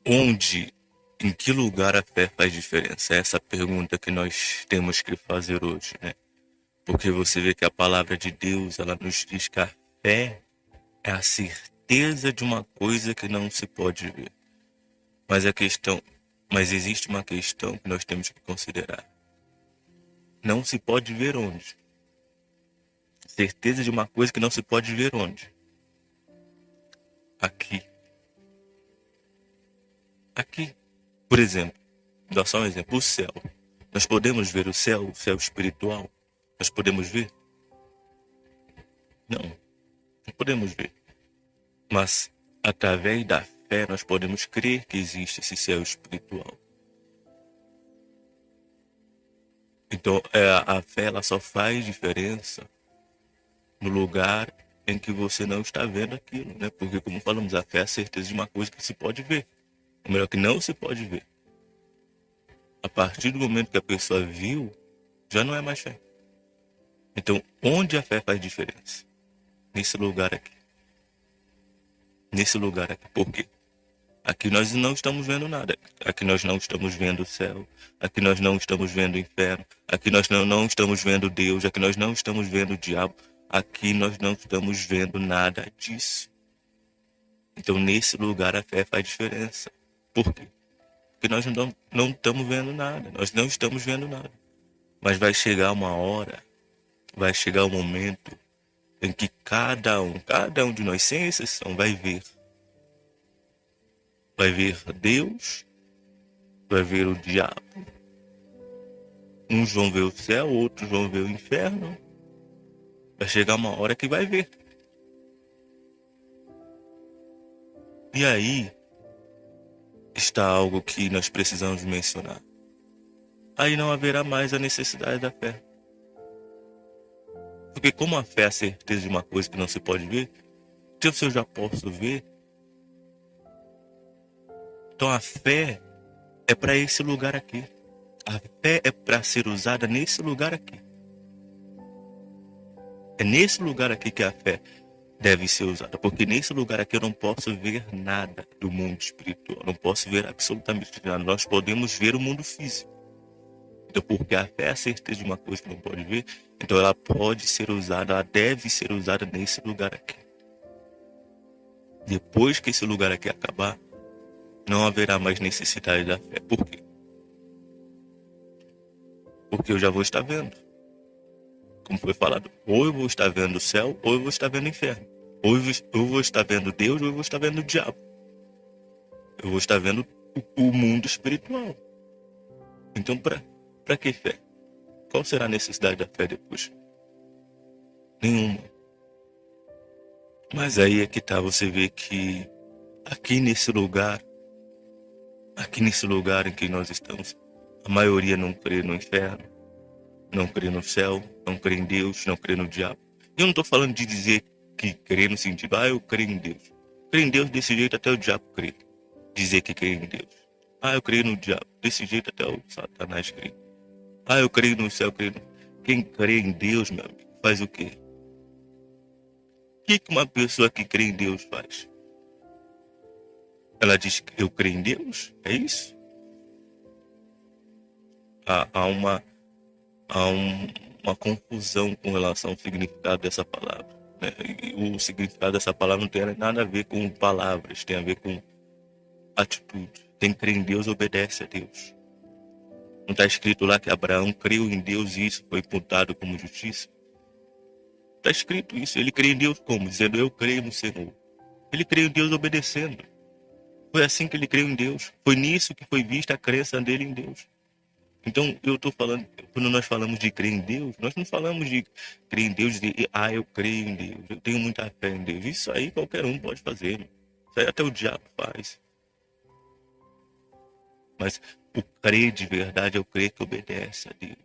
Onde, em que lugar a fé faz diferença? É essa pergunta que nós temos que fazer hoje, né? Porque você vê que a palavra de Deus, ela nos diz que a fé é a certeza de uma coisa que não se pode ver. Mas existe uma questão que nós temos que considerar. Não se pode ver onde? Certeza de uma coisa que não se pode ver onde? Aqui. Aqui. Por exemplo, dá só um exemplo, o céu. Nós podemos ver o céu espiritual? Nós podemos ver? Não, não podemos ver. Mas, através da fé, nós podemos crer que existe esse céu espiritual. Então, a fé ela só faz diferença no lugar em que você não está vendo aquilo, né? Porque, como falamos, a fé é a certeza de uma coisa que se pode ver. Ou melhor, que não se pode ver. A partir do momento que a pessoa viu, já não é mais fé. Então, onde a fé faz diferença? Nesse lugar aqui. Nesse lugar aqui. Por quê? Aqui nós não estamos vendo nada. Aqui nós não estamos vendo o céu. Aqui nós não estamos vendo o inferno. Aqui nós não estamos vendo Deus. Aqui nós não estamos vendo o diabo. Aqui nós não estamos vendo nada disso. Então, nesse lugar, a fé faz diferença. Por quê? Porque nós não estamos vendo nada. Nós não estamos vendo nada. Mas vai chegar uma hora, vai chegar um momento em que cada um de nós, sem exceção, vai ver. Vai ver Deus, vai ver o diabo. Uns vão ver o céu, outros vão ver o inferno. Vai chegar uma hora que vai ver. E aí está algo que nós precisamos mencionar. Aí não haverá mais a necessidade da fé. Porque como a fé é a certeza de uma coisa que não se pode ver, então se eu já posso ver, então a fé é para esse lugar aqui. A fé é para ser usada nesse lugar aqui. É nesse lugar aqui que a fé deve ser usada, porque nesse lugar aqui eu não posso ver nada do mundo espiritual, não posso ver absolutamente nada. Nós podemos ver o mundo físico. Então, porque a fé é a certeza de uma coisa que não pode ver, então ela pode ser usada, ela deve ser usada nesse lugar aqui. Depois que esse lugar aqui acabar, não haverá mais necessidade da fé. Por quê? Porque eu já vou estar vendo. Como foi falado, ou eu vou estar vendo o céu, ou eu vou estar vendo o inferno. Ou eu vou estar vendo Deus, ou eu vou estar vendo o diabo. Eu vou estar vendo o mundo espiritual. Então, para que fé? Qual será a necessidade da fé depois? Nenhuma. Mas aí é que tá, você vê que aqui nesse lugar em que nós estamos, a maioria não crê no inferno, não crê no céu, não crê em Deus, não crê no diabo. E eu não estou falando de dizer que crê no sentido, eu creio em Deus. Creio em Deus desse jeito até o diabo crê. Dizer que crê em Deus. Eu creio no diabo. Desse jeito até o Satanás crê. Eu creio no céu, creio no... Quem crê em Deus, meu amigo, faz o quê? O que uma pessoa que crê em Deus faz? Ela diz que eu creio em Deus? É isso? Há uma confusão com relação ao significado dessa palavra, né? E o significado dessa palavra não tem nada a ver com palavras, tem a ver com atitude. Quem crê em Deus obedece a Deus. Não está escrito lá que Abraão creu em Deus e isso foi imputado como justiça? Está escrito isso. Ele crê em Deus como? Dizendo, eu creio no Senhor. Ele creu em Deus obedecendo. Foi assim que ele creu em Deus. Foi nisso que foi vista a crença dele em Deus. Então, eu estou falando, quando nós falamos de crer em Deus, nós não falamos de crer em Deus de, eu creio em Deus, eu tenho muita fé em Deus. Isso aí qualquer um pode fazer. Isso aí até o diabo faz. Mas o crer de verdade é o crer que obedece a Deus.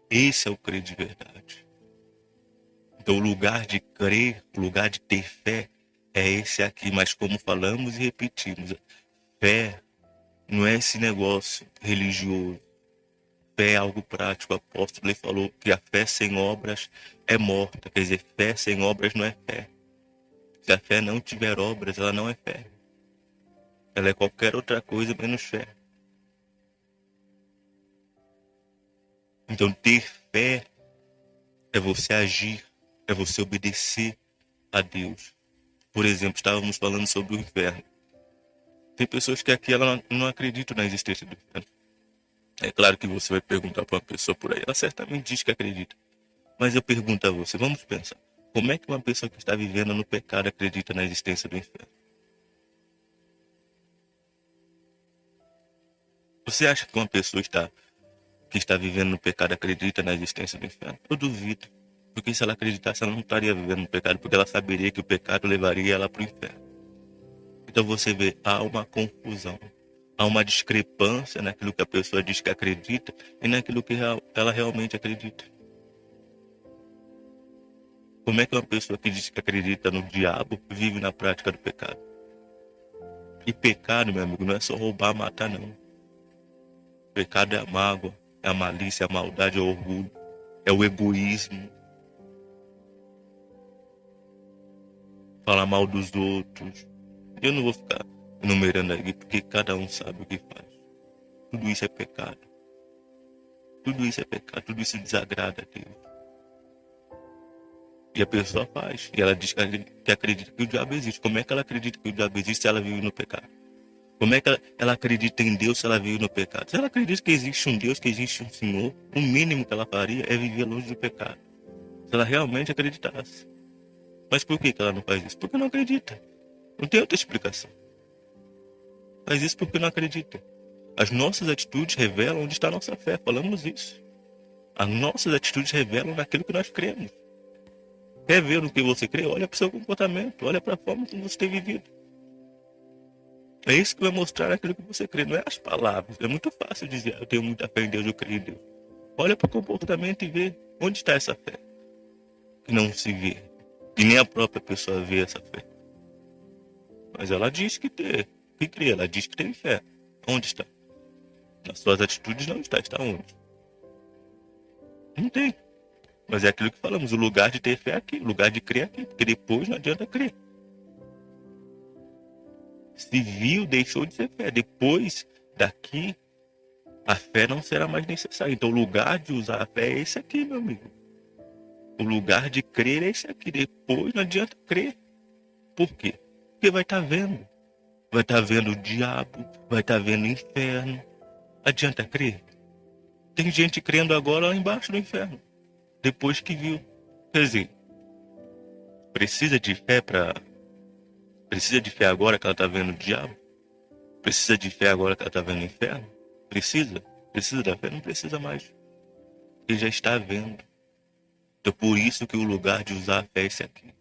Esse é o crer de verdade. Então, o lugar de crer, o lugar de ter fé, é esse aqui. Mas como falamos e repetimos, fé não é esse negócio religioso. Fé é algo prático. O apóstolo ele falou que a fé sem obras é morta. Quer dizer, fé sem obras não é fé. Se a fé não tiver obras, ela não é fé. Ela é qualquer outra coisa menos fé. Então, ter fé é você agir, é você obedecer a Deus. Por exemplo, estávamos falando sobre o inferno. Tem pessoas que aqui ela não acreditam na existência do inferno. É claro que você vai perguntar para uma pessoa por aí, ela certamente diz que acredita. Mas eu pergunto a você, vamos pensar. Como é que uma pessoa que está vivendo no pecado acredita na existência do inferno? Você acha que uma pessoa que está vivendo no pecado acredita na existência do inferno? Eu duvido. Porque se ela acreditasse, ela não estaria vivendo no pecado, porque ela saberia que o pecado levaria ela para o inferno. Então você vê, há uma confusão. Há uma discrepância naquilo que a pessoa diz que acredita e naquilo que ela realmente acredita. Como é que uma pessoa que diz que acredita no diabo vive na prática do pecado? E pecado, meu amigo, não é só roubar, matar, não. Pecado é a mágoa, é a malícia, é a maldade, é o orgulho, é o egoísmo, falar mal dos outros. Eu não vou ficar enumerando aqui, porque cada um sabe o que faz. Tudo isso é pecado. Tudo isso é pecado, tudo isso desagrada a Deus. E a pessoa faz. E ela diz que acredita que o diabo existe. Como é que ela acredita que o diabo existe se ela vive no pecado? Como é que ela acredita em Deus se ela vive no pecado? Se ela acredita que existe um Deus, que existe um Senhor, o mínimo que ela faria é viver longe do pecado. Se ela realmente acreditasse. Mas por que ela não faz isso? Porque não acredita. Não tem outra explicação. Faz isso porque não acredita. As nossas atitudes revelam onde está a nossa fé. Falamos isso. As nossas atitudes revelam naquilo que nós cremos. Quer ver no que você crê? Olha para o seu comportamento. Olha para a forma como você tem vivido. É isso que vai mostrar aquilo que você crê. Não é as palavras. É muito fácil dizer, eu tenho muita fé em Deus, eu creio em Deus. Olha para o comportamento e vê onde está essa fé. Que não se vê. Que nem a própria pessoa vê essa fé. Mas ela diz que crê. Ela diz que tem fé. Onde está? Nas suas atitudes não está. Está onde? Não tem. Mas é aquilo que falamos. O lugar de ter fé é aqui. O lugar de crer é aqui. Porque depois não adianta crer. Se viu, deixou de ser fé. Depois daqui, a fé não será mais necessária. Então o lugar de usar a fé é esse aqui, meu amigo. O lugar de crer é esse aqui. Depois não adianta crer. Por quê? Porque vai estar vendo. Vai estar vendo o diabo. Vai estar vendo o inferno. Adianta crer? Tem gente crendo agora lá embaixo do inferno. Depois que viu. Quer dizer, precisa de fé para... Precisa de fé agora que ela está vendo o diabo? Precisa de fé agora que ela está vendo o inferno? Precisa? Precisa da fé? Não precisa mais. Ele já está vendo. Então por isso que o lugar de usar a fé é esse aqui.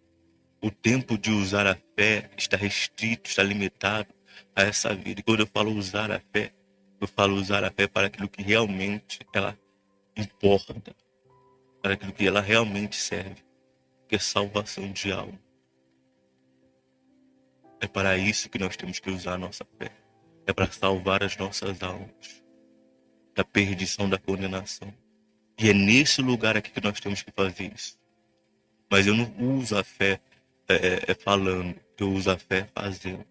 O tempo de usar a fé está restrito, está limitado a essa vida. E quando eu falo usar a fé, eu falo usar a fé para aquilo que realmente ela importa. Para aquilo que ela realmente serve. Que é salvação de alma. É para isso que nós temos que usar a nossa fé. É para salvar as nossas almas da perdição, da condenação. E é nesse lugar aqui que nós temos que fazer isso. Mas eu não uso a fé falando, eu uso a fé fazendo.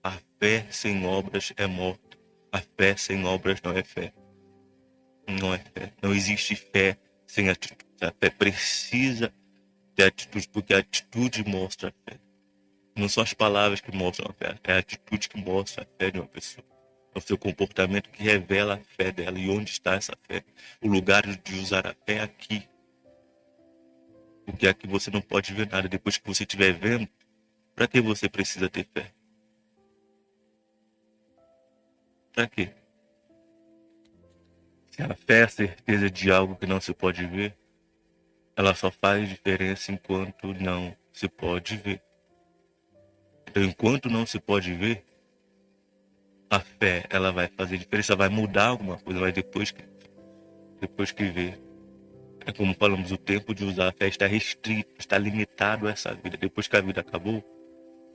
A fé sem obras é morta. A fé sem obras não é fé. Não é fé. Não existe fé sem atitude. A fé precisa ter atitude, porque a atitude mostra a fé. Não são as palavras que mostram a fé, é a atitude que mostra a fé de uma pessoa. É o seu comportamento que revela a fé dela. E onde está essa fé? O lugar de usar a fé é aqui. Porque aqui você não pode ver nada. Depois que você estiver vendo, para que você precisa ter fé? Para quê? Se a fé é a certeza de algo que não se pode ver, ela só faz diferença enquanto não se pode ver. Então, enquanto não se pode ver, a fé ela vai fazer diferença, vai mudar alguma coisa, mas depois que vê. É como falamos, o tempo de usar a fé está restrito, está limitado a essa vida. Depois que a vida acabou,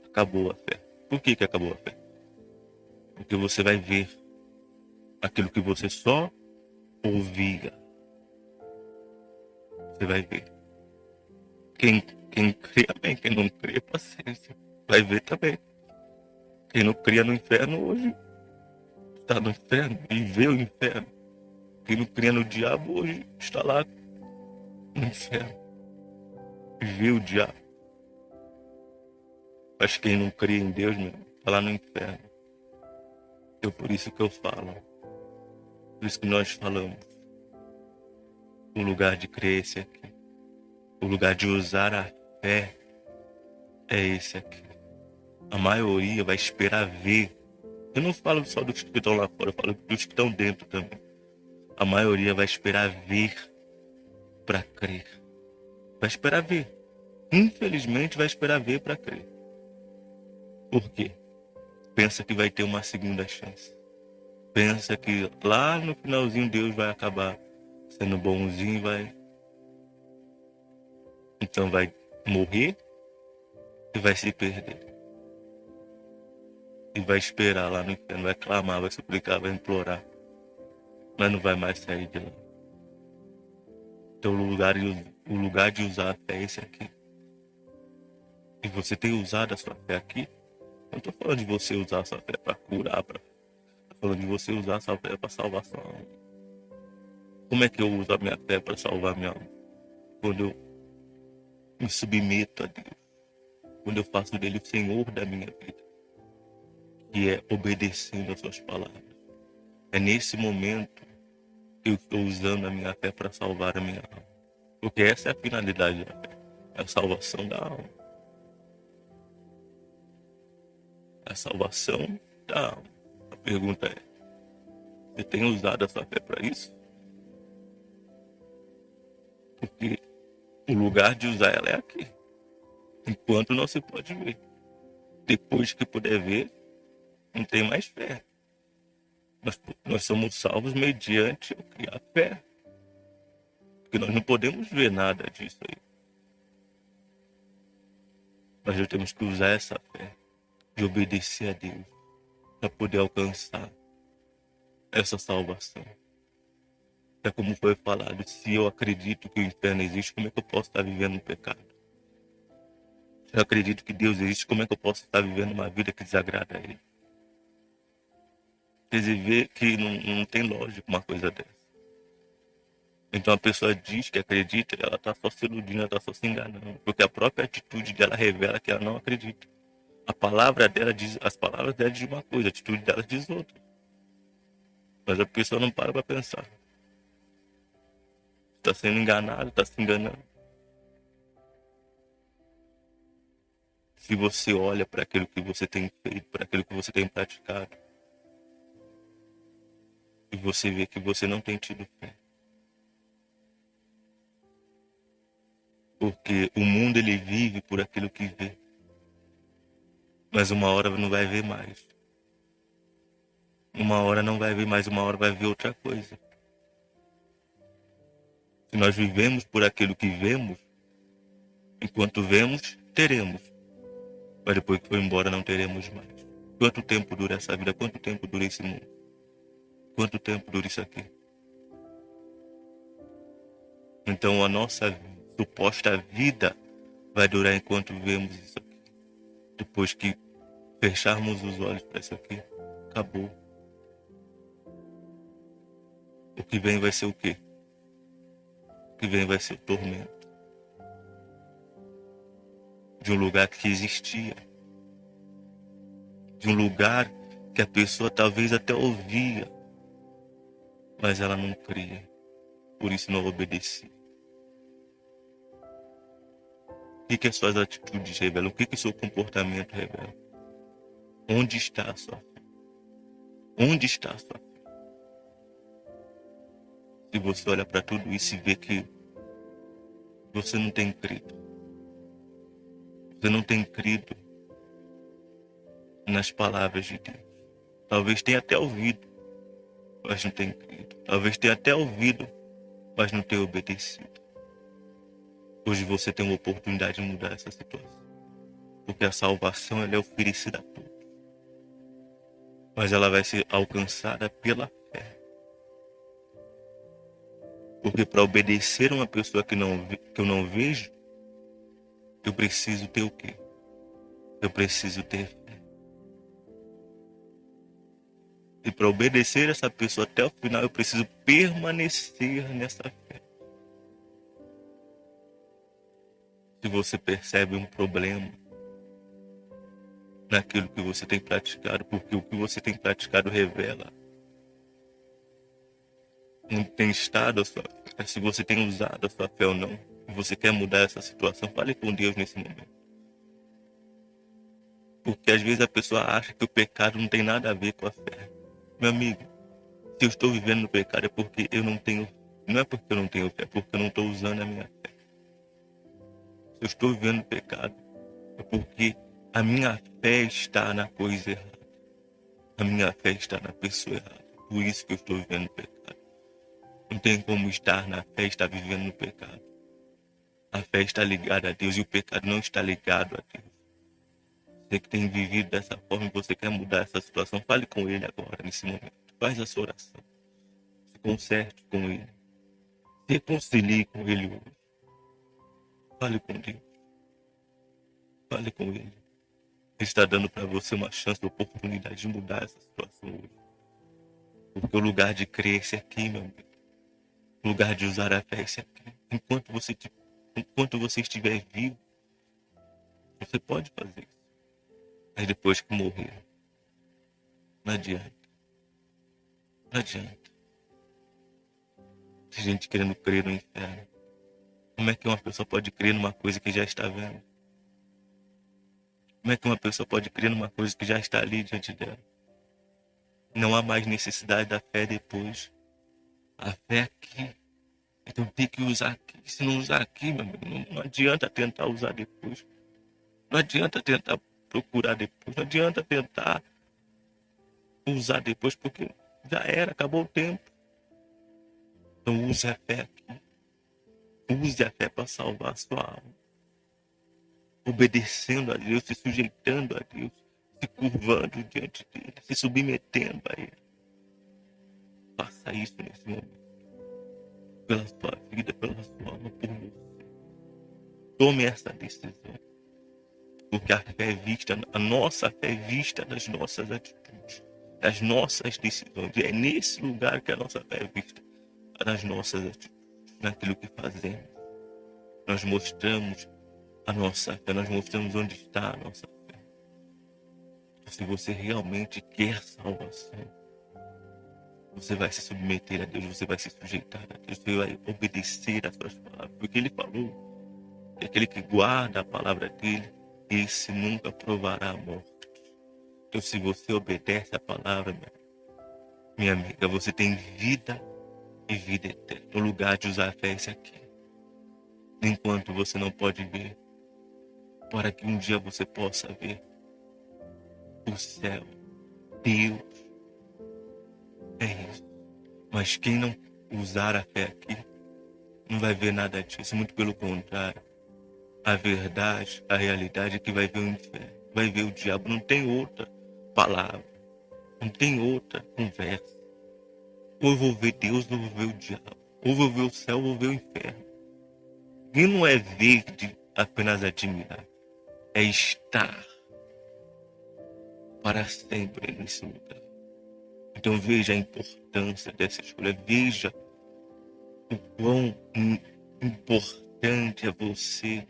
acabou a fé. Por que acabou a fé? Porque você vai ver aquilo que você só ouvia. Você vai ver. Quem crê, amém. Quem não crê, paciência. Vai ver também. Quem não cria no inferno hoje está no inferno e vê o inferno. Quem não cria no diabo hoje está lá no inferno e vê o diabo. Mas quem não cria em Deus, meu, está lá no inferno. É por isso que eu falo. Por isso que nós falamos. O lugar de crer é esse aqui. O lugar de usar a fé é esse aqui. A maioria vai esperar ver. Eu não falo só dos que estão lá fora, eu falo dos que estão dentro também. A maioria vai esperar ver para crer. Vai esperar ver. Infelizmente vai esperar ver para crer. Por quê? Pensa que vai ter uma segunda chance. Pensa que lá no finalzinho Deus vai acabar sendo bonzinho e vai... Então vai morrer e vai se perder. E vai esperar lá no inferno, vai clamar, vai suplicar, vai implorar. Mas não vai mais sair de lá. Então o lugar de usar a fé é esse aqui. E você tem usado a sua fé aqui? Não estou falando de você usar a sua fé para curar, estou falando de você usar a sua fé para salvar a sua alma. Como é que eu uso a minha fé para salvar a minha alma? Quando eu me submeto a Deus. Quando eu faço dele o Senhor da minha vida. Que é obedecendo às suas palavras. É nesse momento que eu estou usando a minha fé para salvar a minha alma. Porque essa é a finalidade da fé. É a salvação da alma. É a salvação da alma. A pergunta é, você tem usado a sua fé para isso? Porque o lugar de usar ela é aqui. Enquanto não se pode ver. Depois que puder ver, não tem mais fé. Nós somos salvos mediante a fé. Porque nós não podemos ver nada disso aí. Mas nós temos que usar essa fé de obedecer a Deus para poder alcançar essa salvação. É como foi falado, se eu acredito que o inferno existe, como é que eu posso estar vivendo no pecado? Se eu acredito que Deus existe, como é que eu posso estar vivendo uma vida que desagrada a Ele? Quer dizer, vê que não tem lógica uma coisa dessa. Então a pessoa diz que acredita, ela está só se iludindo, ela está só se enganando. Porque a própria atitude dela revela que ela não acredita. A palavra dela diz, as palavras dela dizem uma coisa, a atitude dela diz outra. Mas a pessoa não para pensar. Está sendo enganado, está se enganando. Se você olha para aquilo que você tem feito, para aquilo que você tem praticado, e você vê que você não tem tido fé. Porque o mundo ele vive por aquilo que vê. Mas uma hora não vai ver mais. Uma hora não vai ver mais, uma hora vai ver outra coisa. Se nós vivemos por aquilo que vemos, enquanto vemos, teremos. Mas depois que for embora, não teremos mais. Quanto tempo dura essa vida? Quanto tempo dura esse mundo? Quanto tempo dura isso aqui? Então a nossa suposta vida vai durar enquanto vemos isso aqui. Depois que fecharmos os olhos para isso aqui, acabou. O que vem vai ser o quê? O que vem vai ser o tormento. De um lugar que existia. De um lugar que a pessoa talvez até ouvia, mas ela não cria. Por isso não obedecia. O que as suas atitudes revelam? O que o seu comportamento revela? Onde está a sua fé? Onde está a sua fé? Se você olha para tudo isso e vê que você não tem crido. Você não tem crido nas palavras de Deus. Talvez tenha até ouvido, mas não tem crido. Talvez tenha até ouvido, mas não tenha obedecido. Hoje você tem uma oportunidade de mudar essa situação. Porque a salvação ela é oferecida a todos. Mas ela vai ser alcançada pela fé. Porque para obedecer uma pessoa que eu não vejo, eu preciso ter o quê? Eu preciso ter fé. E para obedecer essa pessoa até o final, eu preciso permanecer nessa fé. Se você percebe um problema naquilo que você tem praticado, porque o que você tem praticado revela onde tem estado a sua fé, se você tem usado a sua fé ou não, e você quer mudar essa situação, fale com Deus nesse momento. Porque às vezes a pessoa acha que o pecado não tem nada a ver com a fé. Meu amigo, se eu estou vivendo no pecado é porque eu não tenho, não é porque eu não tenho fé, é porque eu não estou usando a minha fé. Se eu estou vivendo no pecado é porque a minha fé está na coisa errada. A minha fé está na pessoa errada. Por isso que eu estou vivendo no pecado. Não tem como estar na fé e estar vivendo no pecado. A fé está ligada a Deus e o pecado não está ligado a Deus. Você que tem vivido dessa forma e você quer mudar essa situação, fale com Ele agora, nesse momento. Faz a sua oração. Se conserte com Ele. Se reconcilie com Ele hoje. Fale com Deus. Fale com Ele. Ele está dando para você uma chance, uma oportunidade de mudar essa situação hoje. Porque o lugar de crer é esse aqui, meu amigo. O lugar de usar a fé é esse aqui. Enquanto você estiver vivo, você pode fazer isso. Mas depois que morrer, não adianta. Não adianta. Tem gente querendo crer no inferno. Como é que uma pessoa pode crer numa coisa que já está vendo? Como é que uma pessoa pode crer numa coisa que já está ali diante dela? Não há mais necessidade da fé depois. A fé aqui. Então tem que usar aqui. Se não usar aqui, meu amigo, não adianta tentar usar depois. Não adianta tentar procurar depois. Não adianta tentar usar depois, porque já era, acabou o tempo. Então use a fé aqui. Use a fé para salvar a sua alma. Obedecendo a Deus, se sujeitando a Deus, se curvando diante dele, se submetendo a ele. Faça isso nesse momento. Pela sua vida, pela sua alma, por você. Tome essa decisão. Porque a fé é vista, a nossa fé é vista nas nossas atitudes, nas nossas decisões. E é nesse lugar que a nossa fé é vista, nas nossas atitudes, naquilo que fazemos. Nós mostramos a nossa fé, nós mostramos onde está a nossa fé. Se você realmente quer salvação, você vai se submeter a Deus, você vai se sujeitar a Deus, você vai obedecer às suas palavras. Porque Ele falou que aquele que guarda a palavra dEle, esse nunca provará a morte. Então, se você obedece a palavra, minha amiga, você tem vida e vida eterna. O lugar de usar a fé é esse aqui. Enquanto você não pode ver, para que um dia você possa ver o céu, Deus, é isso. Mas quem não usar a fé aqui, não vai ver nada disso. Muito pelo contrário. A verdade, a realidade é que vai ver o inferno, vai ver o diabo. Não tem outra palavra, não tem outra conversa. Ou eu vou ver Deus, ou eu vou ver o diabo. Ou eu vou ver o céu, ou eu vou ver o inferno. E não é ver de apenas admirar, é estar para sempre nesse lugar. Então veja a importância dessa escolha, veja o quão importante é você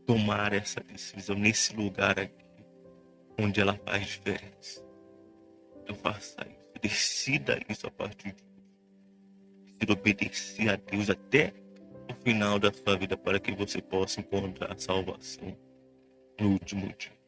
tomar essa decisão nesse lugar aqui, onde ela faz diferença. Então faça isso, decida isso a partir de hoje. Decida obedecer a Deus até o final da sua vida, para que você possa encontrar a salvação no último dia.